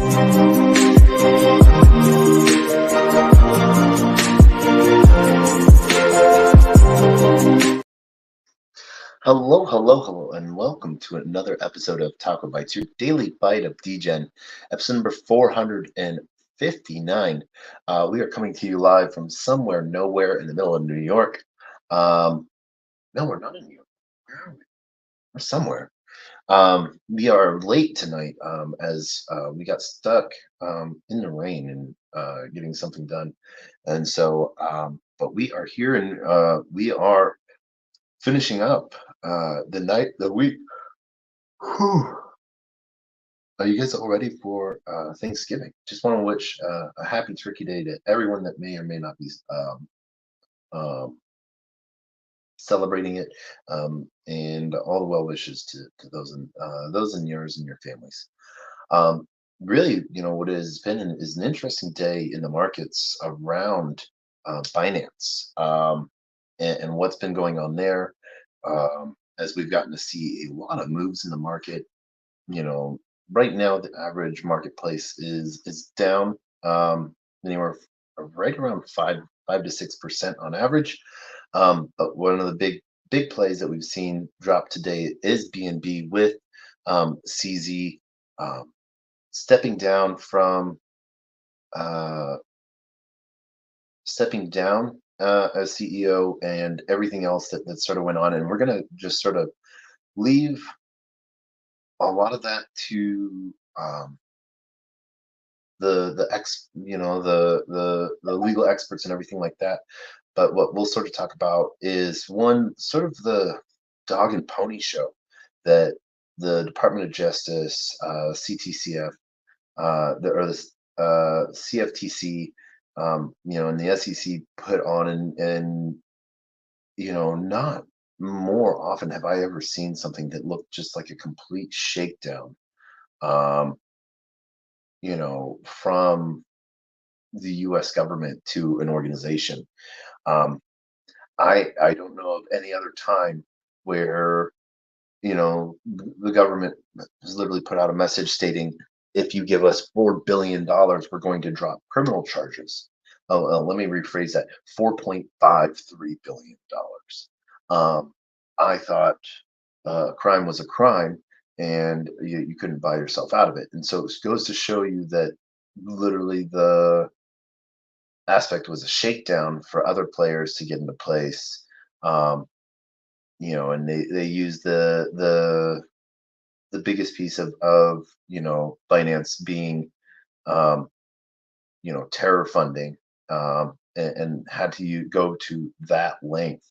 Hello, hello, hello, and welcome to another episode of TacoBytes, your daily bite of Degen, episode number 459. We are coming to you live from somewhere, nowhere in the middle of New York. No, we're not in New York. Where are we? We're somewhere. We are late tonight as we got stuck in the rain and getting something done. And so, but we are here and we are finishing up the week. Whew. Are you guys all ready for Thanksgiving? Just want to wish a happy Turkey Day to everyone that may or may not be um, celebrating it, and all the well wishes to those in yours and your families. Really, what it has been is an interesting day in the markets around finance, and what's been going on there. As we've gotten to see a lot of moves in the market, you know, right now the average marketplace is down anywhere right around 5 to 6% on average. But one of the big plays that we've seen drop today is BNB with CZ um, stepping down from uh, stepping down as CEO and everything else that sort of went on. And we're gonna just sort of leave a lot of that to the ex the legal experts and everything like that. But what we'll sort of talk about is one sort of the dog and pony show that the Department of Justice, CTCF, the CFTC, and the SEC put on, and not more often have I ever seen something that looked just like a complete shakedown. Um, from the U.S. government to an organization. Um, I don't know of any other time where the government has literally put out a message stating, if you give us $4 billion, we're going to drop criminal charges. Oh, let me rephrase that: $4.53 billion. I thought crime was a crime, and you couldn't buy yourself out of it. And so it goes to show you that literally the aspect was a shakedown for other players to get into place. Um, and they use the biggest piece of finance being um, terror funding, and had to go to that length.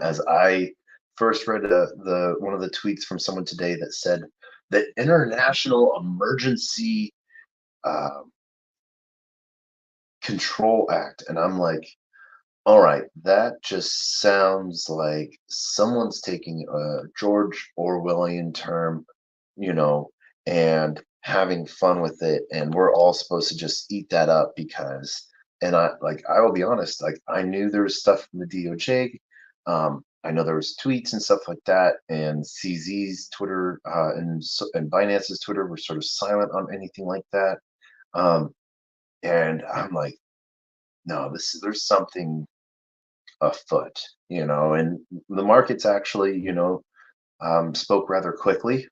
As I first read the one of the tweets from someone today that said the International Emergency uh, Control Act, and I'm like, all right, that just sounds like someone's taking a George Orwellian term, you know, and having fun with it, and we're all supposed to just eat that up because. And I will be honest, like I knew there was stuff from the DOJ. I know there was tweets and stuff like that, and CZ's Twitter and Binance's Twitter were sort of silent on anything like that. Um, and I'm like, no, there's something afoot, and the markets actually, spoke rather quickly,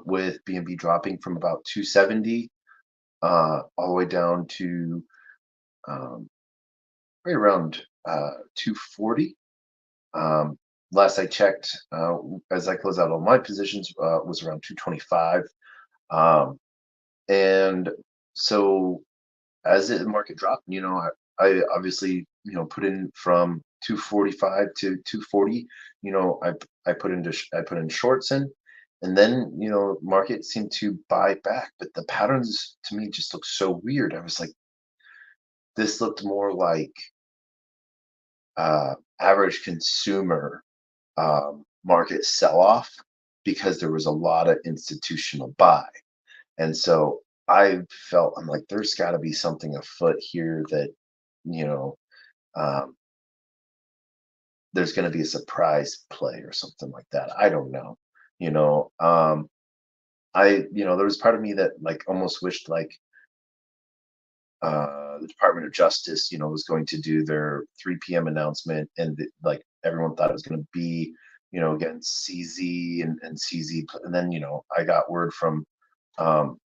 with BNB dropping from about 270 all the way down to um, right around 240. Um, Last I checked, as I close out all my positions, was around 225. Um, and so as the market dropped, I obviously, put in from 245 to 240. I put in shorts in, and then market seemed to buy back, but the patterns to me just looked so weird. I was like, this looked more like average consumer market sell off because there was a lot of institutional buy. And so I'm like, there's got to be something afoot here that, you know, um, there's going to be a surprise play or something like that. I don't know, you know. there was part of me that like almost wished like the Department of Justice, was going to do their 3 p.m. announcement, and like everyone thought it was going to be, against CZ and CZ, and then I got word from, um,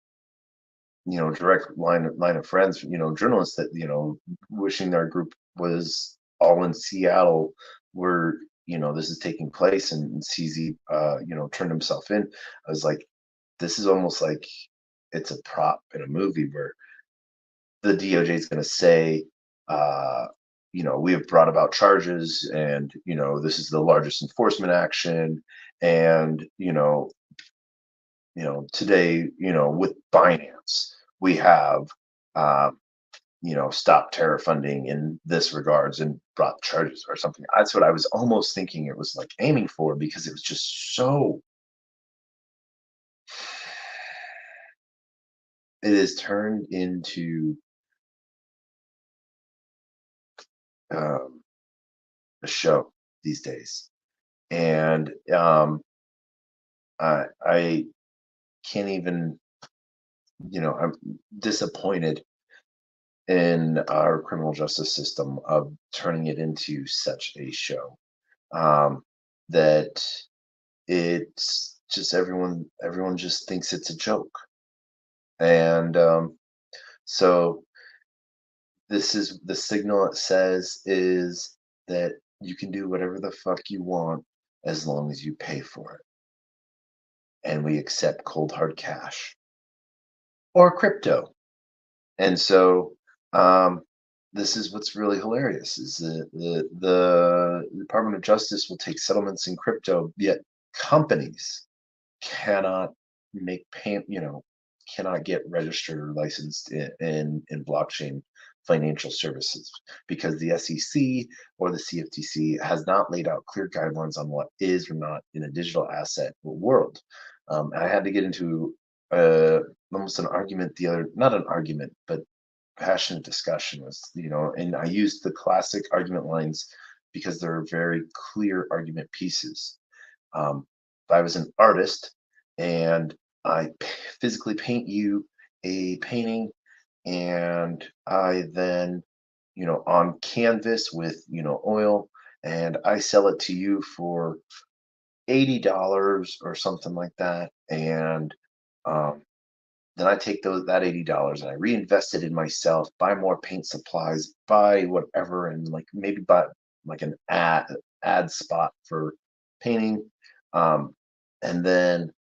direct line of friends, journalists that wishing their group was all in Seattle, where this is taking place, and CZ, turned himself in. I was like, this is almost like it's a prop in a movie where the DOJ is going to say, uh, we have brought about charges, and this is the largest enforcement action, and today, with Binance, we have, uh, stopped terror funding in this regards and brought charges or something. That's what I was almost thinking it was like aiming for, because it was just so. It is turned into, um, a show these days, and I can't even, I'm disappointed in our criminal justice system of turning it into such a show, that it's just everyone just thinks it's a joke. And so this is the signal it says is that you can do whatever the fuck you want as long as you pay for it. And we accept cold hard cash or crypto. And so, this is what's really hilarious is the Department of Justice will take settlements in crypto, yet companies cannot make cannot get registered or licensed in blockchain financial services, because the SEC or the CFTC has not laid out clear guidelines on what is or not in a digital asset world. I had to get into uh, almost an argument the other, not an argument, but passionate discussion was, and I used the classic argument lines because they're very clear argument pieces. If I was an artist and physically paint you a painting, and I then, on canvas with, oil, and I sell it to you for $80 or something like that, and um, then I take that $80 and I reinvest it in myself, buy more paint supplies, buy whatever, and like maybe buy like an ad spot for painting. Um, and then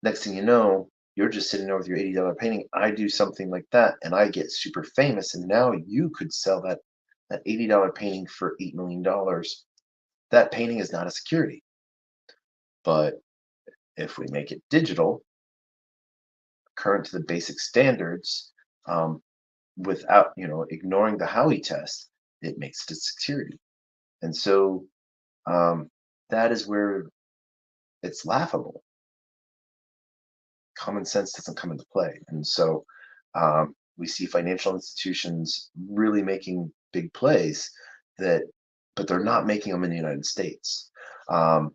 next thing you know, you're just sitting there with your $80 painting. I do something like that and I get super famous. And now you could sell that $80 painting for $8 million. That painting is not a security. But if we make it digital, current to the basic standards, um, without ignoring the Howey test, it makes it a security. And so, that is where it's laughable. Common sense doesn't come into play, and so, we see financial institutions really making big plays that, but they're not making them in the United States. um,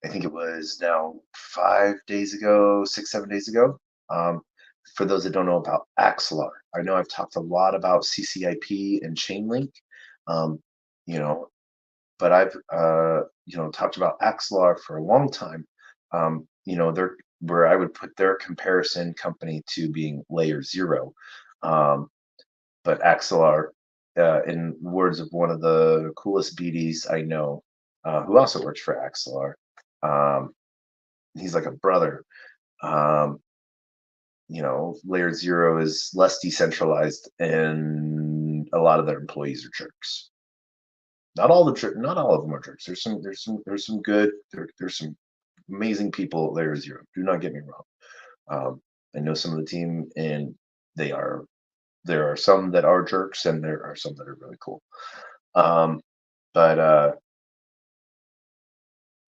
I think it was now 5 days ago, 6, 7 days ago. Um, for those that don't know about Axelar, I know I've talked a lot about CCIP and Chainlink, um, you know, but I've talked about Axelar for a long time. They're where I would put their comparison company to being Layer Zero, um, but Axelar, in words of one of the coolest BDs I know, who also works for Axelar. Um, he's like a brother. Um, Layer Zero is less decentralized, and a lot of their employees are jerks. Not all of them are jerks. There's some good. There's some amazing people at Layer Zero. Do not get me wrong. I know some of the team, and they are. There are some that are jerks, and there are some that are really cool. But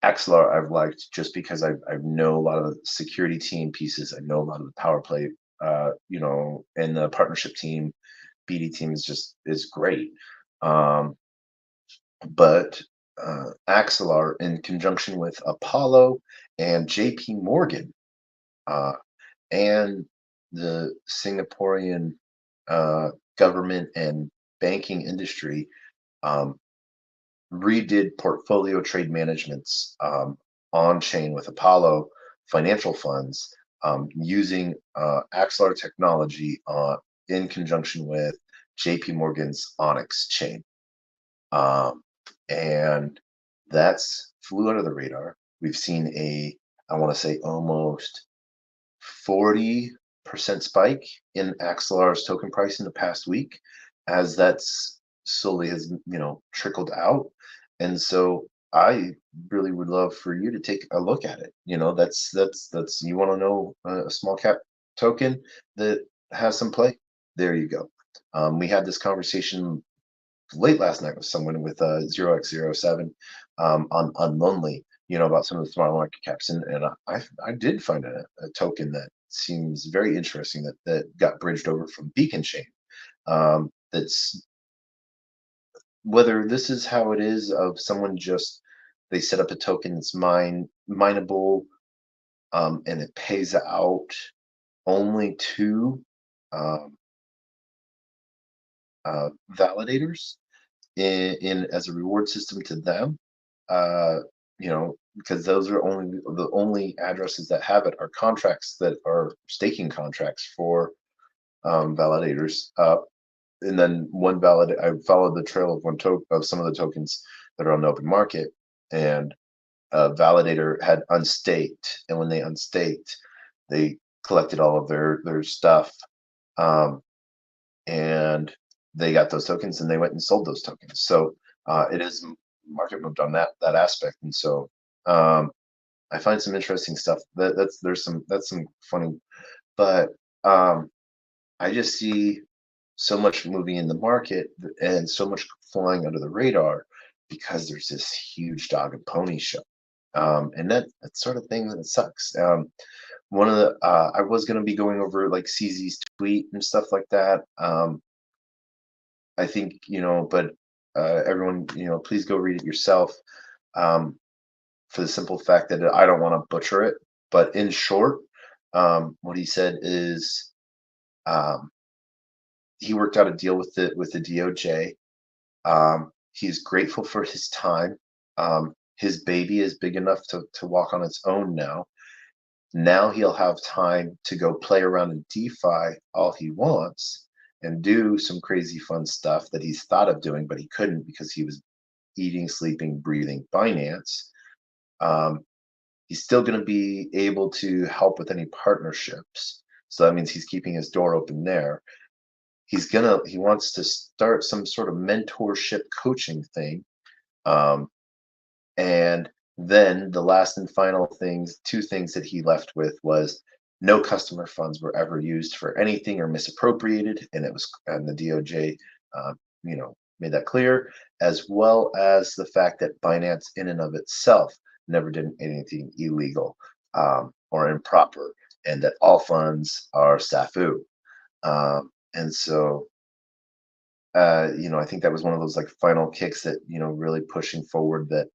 Axelar I've liked just because I know a lot of the security team pieces. I know a lot of the power play, and the partnership team, BD team is great. Um, but Axelar, in conjunction with Apollo and JP Morgan, and the Singaporean uh, government and banking industry um, redid portfolio trade managements on chain with Apollo financial funds using Axelar technology in conjunction with JP Morgan's Onyx chain. Um, and that's flew under the radar. We've seen I want to say almost 40% spike in Axelar's token price in the past week as that's slowly has, trickled out. And so I really would love for you to take a look at it. That's you want to know a small cap token that has some play. There you go. We had this conversation late last night with someone with 0x07 on Unlonely, about some of the smart market caps. And I did find a token that seems very interesting that got bridged over from Beacon Chain. That's whether this is how it is of someone just they set up a token that's mineable and it pays out only to um, validators in as a reward system to them. Uh, because those are only the only addresses that have it are contracts that are staking contracts for validators. And then I followed the trail of of some of the tokens that are on the open market, and a validator had unstaked, and when they unstaked, they collected all of their stuff. Um, and they got those tokens and they went and sold those tokens. So it is market moved on that aspect, and so um, I find some interesting stuff. That's some funny, but I just see so much moving in the market and so much flying under the radar because there's this huge dog and pony show, and that sort of thing that sucks. One of the I was going to be going over like CZ's tweet and stuff like that. I think, but everyone, please go read it yourself um, for the simple fact that I don't want to butcher it. But in short, what he said is um, he worked out a deal with the DOJ. He's grateful for his time. His baby is big enough to walk on its own now. Now he'll have time to go play around in DeFi all he wants and do some crazy fun stuff that he's thought of doing, but he couldn't because he was eating, sleeping, breathing Binance. Um, he's still going to be able to help with any partnerships. So that means he's keeping his door open there. He wants to start some sort of mentorship coaching thing. Um, And then the last and final two things that he left with was no customer funds were ever used for anything or misappropriated, and the DOJ, made that clear, as well as the fact that Binance, in and of itself, never did anything illegal or improper, and that all funds are SAFU. And so I think that was one of those like final kicks that, really pushing forward that,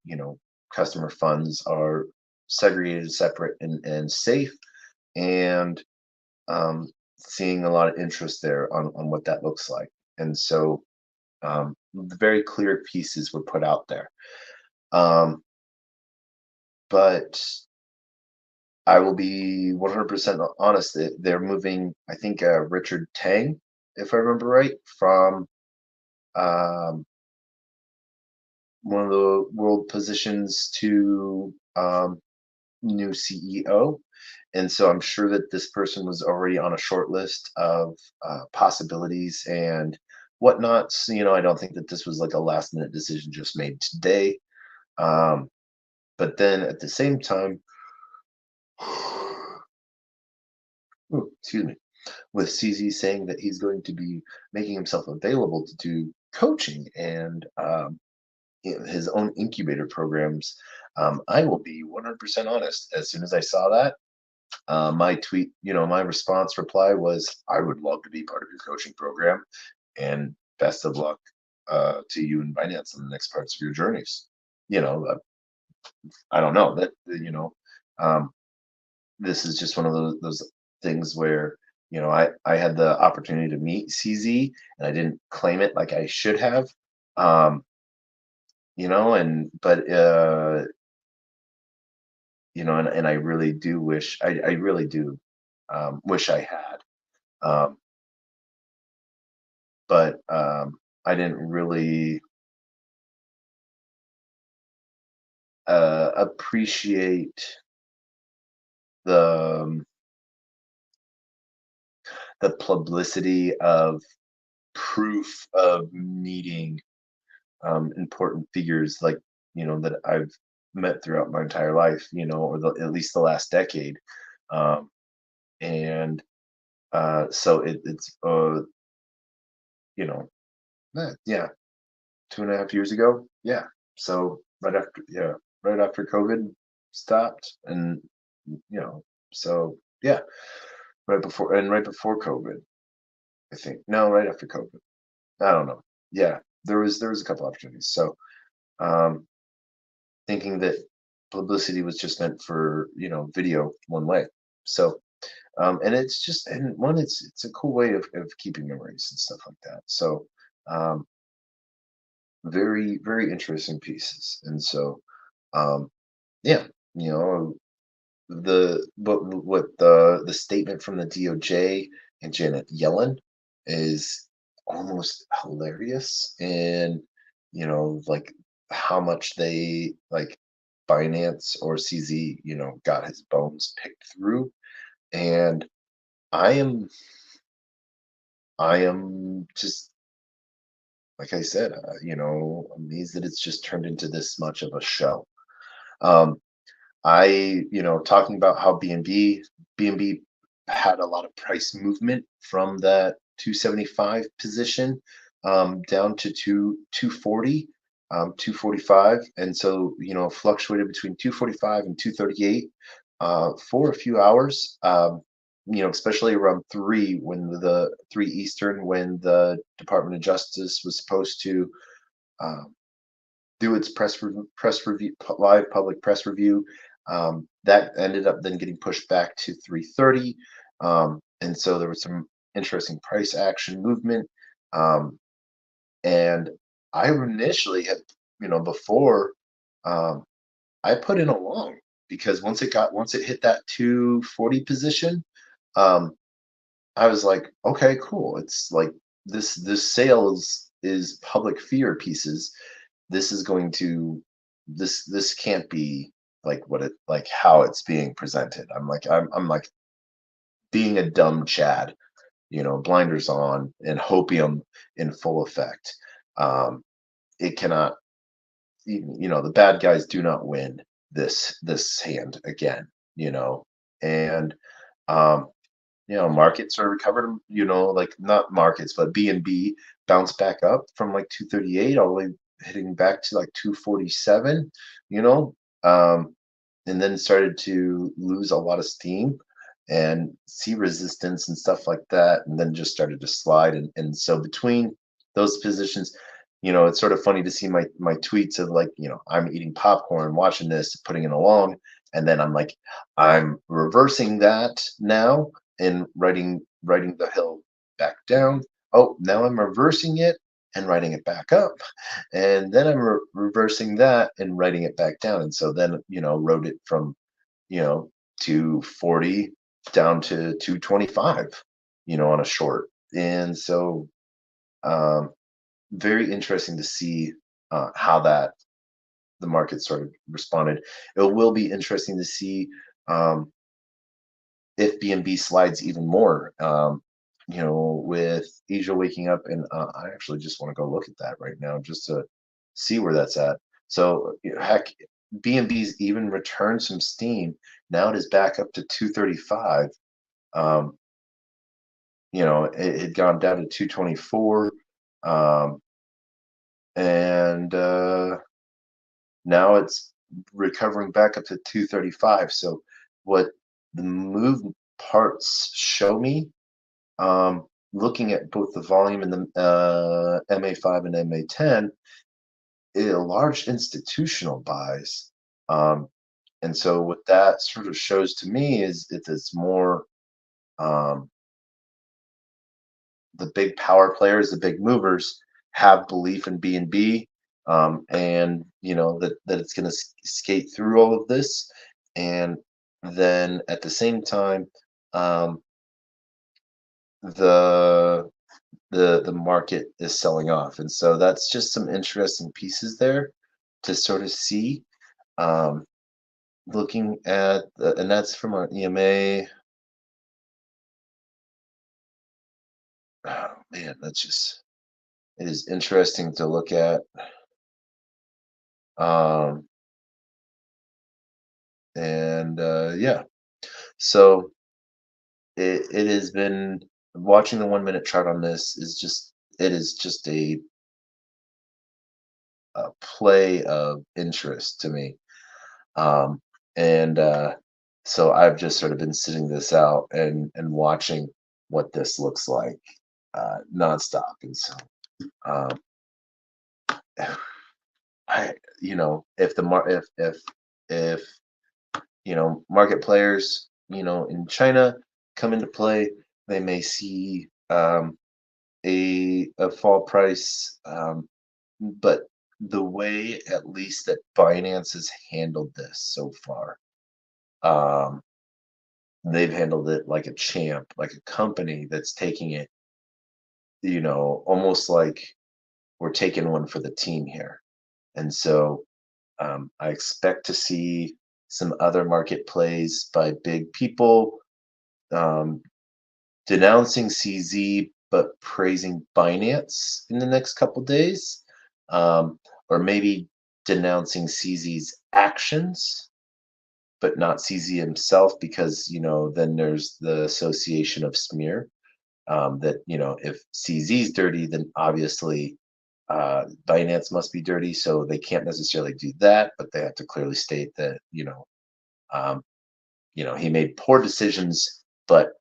customer funds are segregated, separate, and safe, and seeing a lot of interest there on what that looks like. And so the very clear pieces were put out there. Um, but I will be 100% honest. They're moving, I think, Richard Tang, if I remember right, from um, one of the world positions to new CEO. And so I'm sure that this person was already on a short list of possibilities and whatnot. So, I don't think that this was like a last minute decision just made today. But then at the same time, excuse me, with CZ saying that he's going to be making himself available to do coaching and his own incubator programs. I will be 100% honest. As soon as I saw that, my tweet, my reply was, I would love to be part of your coaching program and best of luck to you and Binance in the next parts of your journeys. I don't know that, um, this is just one of those things where, I had the opportunity to meet CZ and I didn't claim it like I should have. Um, and but and I really do wish I really do wish I had. Um, but I didn't really appreciate the the publicity of proof of meeting important figures like that I've met throughout my entire life, or at least the last decade, um, and so it's you know yeah, 2.5 years ago, yeah. So right after COVID stopped, and you know, so yeah, right before COVID, I think. No, right after COVID. I don't know. Yeah, there was a couple opportunities. So um, thinking that publicity was just meant for video one way. So and it's just and one it's a cool way of keeping memories and stuff like that. So um, very very interesting pieces. And so um, yeah, you know what the statement from the DOJ and Janet Yellen is almost hilarious, and like how much they like Binance or CZ got his bones picked through. And I am just like I said, amazed that it's just turned into this much of a show. um talking about how BNB had a lot of price movement from that 275 position down to 240, 245. And so, fluctuated between 245 and 238 for a few hours, especially around 3 Eastern, when the Department of Justice was supposed to um, do its press review, live public press review. That ended up then getting pushed back to 3:30, and so there was some interesting price action movement. Um, and I initially had, before, um, I put in a long, because once it hit that 240 position, um, I was like, okay, cool. It's like this sale is public fear pieces. This is going to this can't be like what it like how it's being presented. I'm like being a dumb Chad, blinders on and hopium in full effect. Um, it cannot, the bad guys do not win this hand again, and um, markets are recovered, like not markets, but BNB bounced back up from like 238 all the way hitting back to like 247, you know, um, and then started to lose a lot of steam and see resistance and stuff like that, and then just started to slide. And so between those positions, it's sort of funny to see my tweets of like, I'm eating popcorn, watching this, putting it along, and then I'm like, I'm reversing that now and writing the hill back down. Oh, now I'm reversing it and writing it back up, and then I'm reversing that and writing it back down. And so then wrote it from 240 down to 225, on a short. And so very interesting to see how that the market sort of responded. It will be interesting to see um, if BNB slides even more, with Asia waking up. And I actually just want to go look at that right now just to see where that's at. So, heck, BNB's even returned some steam. Now it is back up to 235. Um, it had gone down to 224. Um, and now it's recovering back up to 235. So, what the move parts show me, looking at both the volume and the MA5 and MA10, large institutional buys. Um, and so what that sort of shows to me is it's more um, the big power players, the big movers, have belief in B&B, and that it's going to skate through all of this, and then at the same time, um, the the market is selling off, and so that's just some interesting pieces there to sort of see. Um, Looking at, and that's from our EMA. Oh man, that's just it is interesting to look at. Um, and Yeah, so it has been watching the 1 minute chart on this is just it is just a play of interest to me. Um, and So I've just sort of been sitting this out and watching what this looks like nonstop. And so um, I, if the if market players, in China come into play, they may see a fall price. But the way, at least, that Binance has handled this so far, um, they've handled it like a champ, like a company that's taking it, almost like we're taking one for the team here. And so I expect to see some other market plays by big people, um, denouncing CZ but praising Binance in the next couple days, or maybe denouncing CZ's actions but not CZ himself, because then there's the association of smear, that if CZ's dirty, then obviously Binance must be dirty, so they can't necessarily do that, but they have to clearly state that um, he made poor decisions, but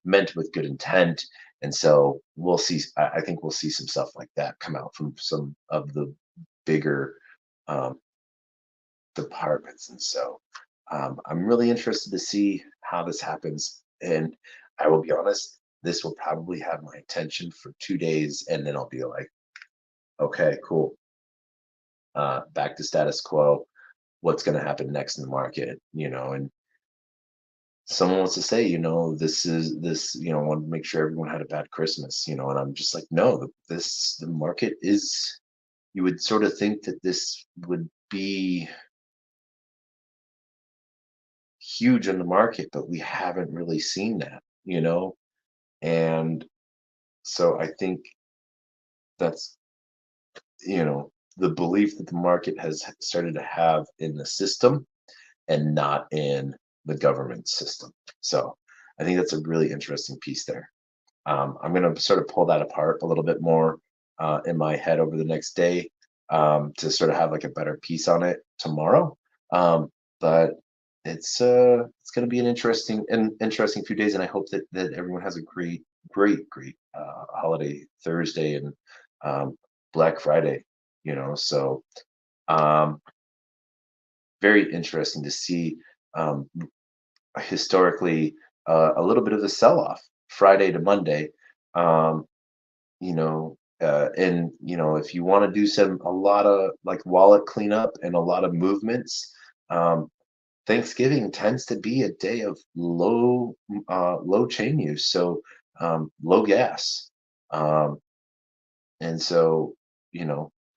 meant with good intent. And so we'll see. I think we'll see some stuff like that come out from some of the bigger um, departments. And so I'm really interested to see how this happens. And I will be honest, this will probably have my attention for 2 days, and then I'll be like, okay, cool, back to status quo. What's going to happen next in the market? And someone wants to say, I want to make sure everyone had a bad Christmas, and I'm just like, no, the market is, you would sort of think that this would be huge in the market, but we haven't really seen that. And so I think that's, the belief that the market has started to have in the system and not in the government system. So I think that's a really interesting piece there. I'm going to sort of pull that apart a little bit more in my head over the next day, to sort of have like a better piece on it tomorrow. But it's going to be an interesting few days, and I hope that everyone has a great holiday Thursday and um, Black Friday. So um, very interesting to see, um, historically, a little bit of the sell-off Friday to Monday. Um, and if you want to do a lot of like wallet cleanup and a lot of movements, um, Thanksgiving tends to be a day of low chain use, so low gas. Um, and so,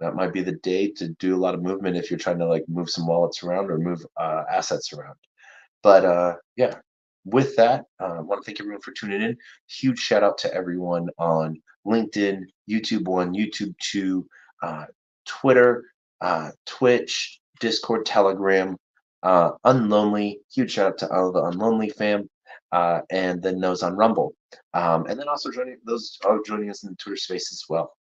that might be the day to do a lot of movement if you're trying to like move some wallets around or move assets around. But yeah, with that, I want to thank everyone for tuning in. Huge shout out to everyone on LinkedIn, YouTube One, YouTube Two, uh, Twitter, Twitch, Discord, Telegram, Unlonely. Huge shout out to all the Unlonely fam, and then those on Rumble, and then also joining those are joining us in the Twitter space as well.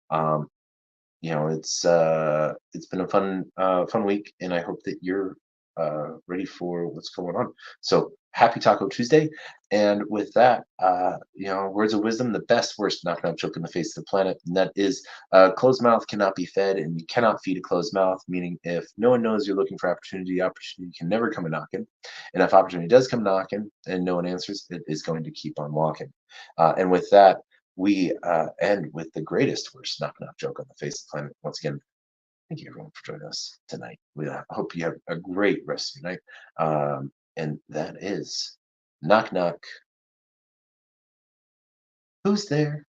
It's been a fun week, and I hope that you're ready for what's going on. So happy Taco Tuesday. And with that, words of wisdom, the best, worst knock knock joke on the face of the planet. And that is closed mouth cannot be fed, and you cannot feed a closed mouth, meaning if no one knows you're looking for opportunity, opportunity can never come a knocking. And if opportunity does come knocking and no one answers, it is going to keep on walking. And with that, we end with the greatest worst knock knock joke on the face of the planet. Once again, thank you everyone for joining us tonight. We hope you have a great rest of your night. And that is knock knock. Who's there?